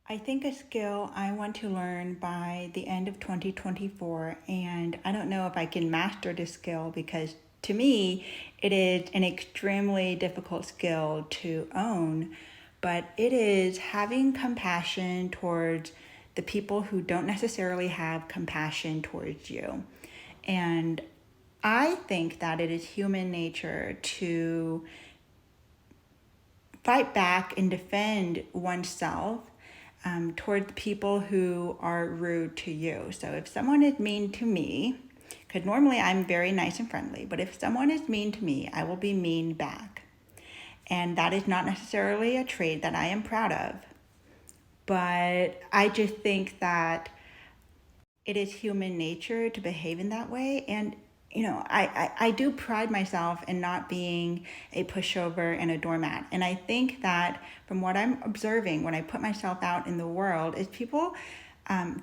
I think a skill I want to learn by the end of 2024, and I don't know if I can master this skill because to me, it is an extremely difficult skill to own, but it is having compassion towards the people who don't necessarily have compassion towards you. And I think that it is human nature to fight back and defend oneself toward people who are rude to you. So if someone is mean to me, because normally I'm very nice and friendly, but if someone is mean to me, I will be mean back. And that is not necessarily a trait that I am proud of. But I just think that it is human nature to behave in that way. And, I do pride myself in not being a pushover and a doormat. And I think that from what I'm observing when I put myself out in the world is people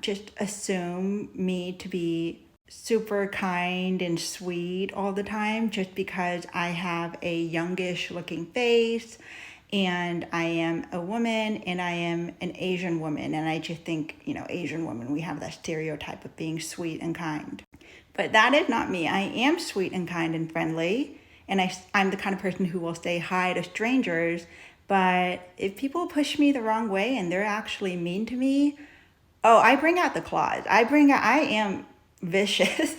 just assume me to be super kind and sweet all the time just because I have a youngish looking face and I am a woman and I am an Asian woman. And I just think, Asian women, we have that stereotype of being sweet and kind. But that is not me. I am sweet and kind and friendly. And I'm the kind of person who will say hi to strangers. But if people push me the wrong way and they're actually mean to me, oh, I bring out the claws. I am vicious.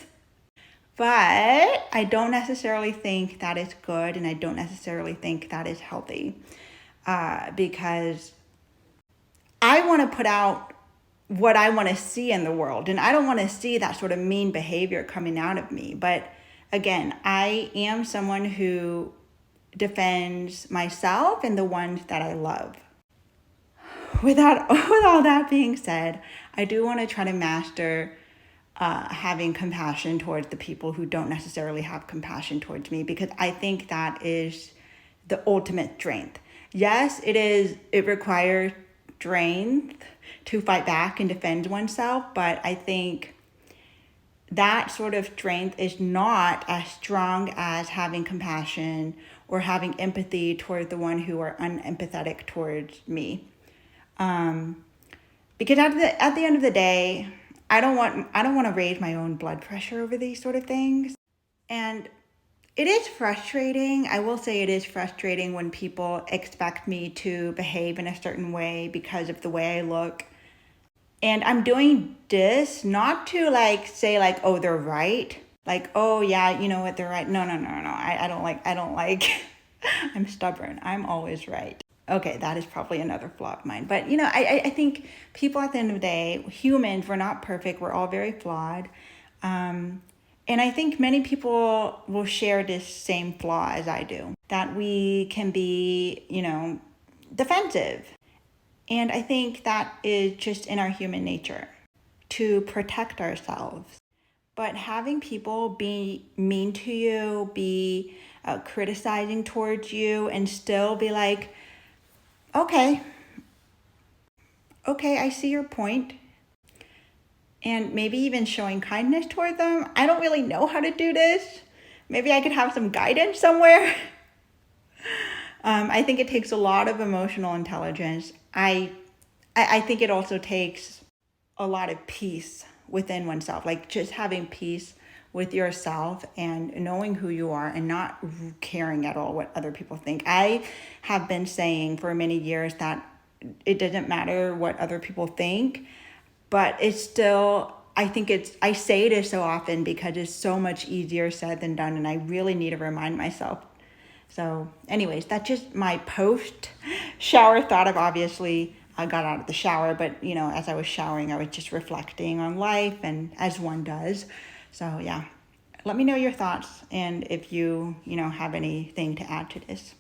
But I don't necessarily think that is good, and I don't necessarily think that is healthy because I want to put out what I want to see in the world, and I don't want to see that sort of mean behavior coming out of me. But again, I am someone who defends myself and the ones that I love. With all that being said, I do want to try to master having compassion towards the people who don't necessarily have compassion towards me, because I think that is the ultimate strength. Yes, it is. It requires strength to fight back and defend oneself, but I think that sort of strength is not as strong as having compassion or having empathy toward the one who are unempathetic towards me. Because at the end of the day, I don't want to raise my own blood pressure over these sort of things. And it is frustrating. I will say it is frustrating when people expect me to behave in a certain way because of the way I look. And I'm doing this not to say oh, they're right. Oh yeah, you know what, they're right. No. I don't like I'm stubborn. I'm always right. Okay, that is probably another flaw of mine. But, I think people at the end of the day, humans, we're not perfect. We're all very flawed. And I think many people will share this same flaw as I do, that we can be, defensive. And I think that is just in our human nature to protect ourselves. But having people be mean to you, be criticizing towards you, and still be like, okay, I see your point. And maybe even showing kindness toward them. I don't really know how to do this. Maybe I could have some guidance somewhere. I think it takes a lot of emotional intelligence. I think it also takes a lot of peace within oneself, just having peace with yourself and knowing who you are and not caring at all what other people think. I have been saying for many years that it doesn't matter what other people think, but it's still, I say it so often because it's so much easier said than done, and I really need to remind myself. So anyways, that's just my post shower thought. I got out of the shower, but as I was showering, I was just reflecting on life, and as one does. So yeah, let me know your thoughts and if you have anything to add to this.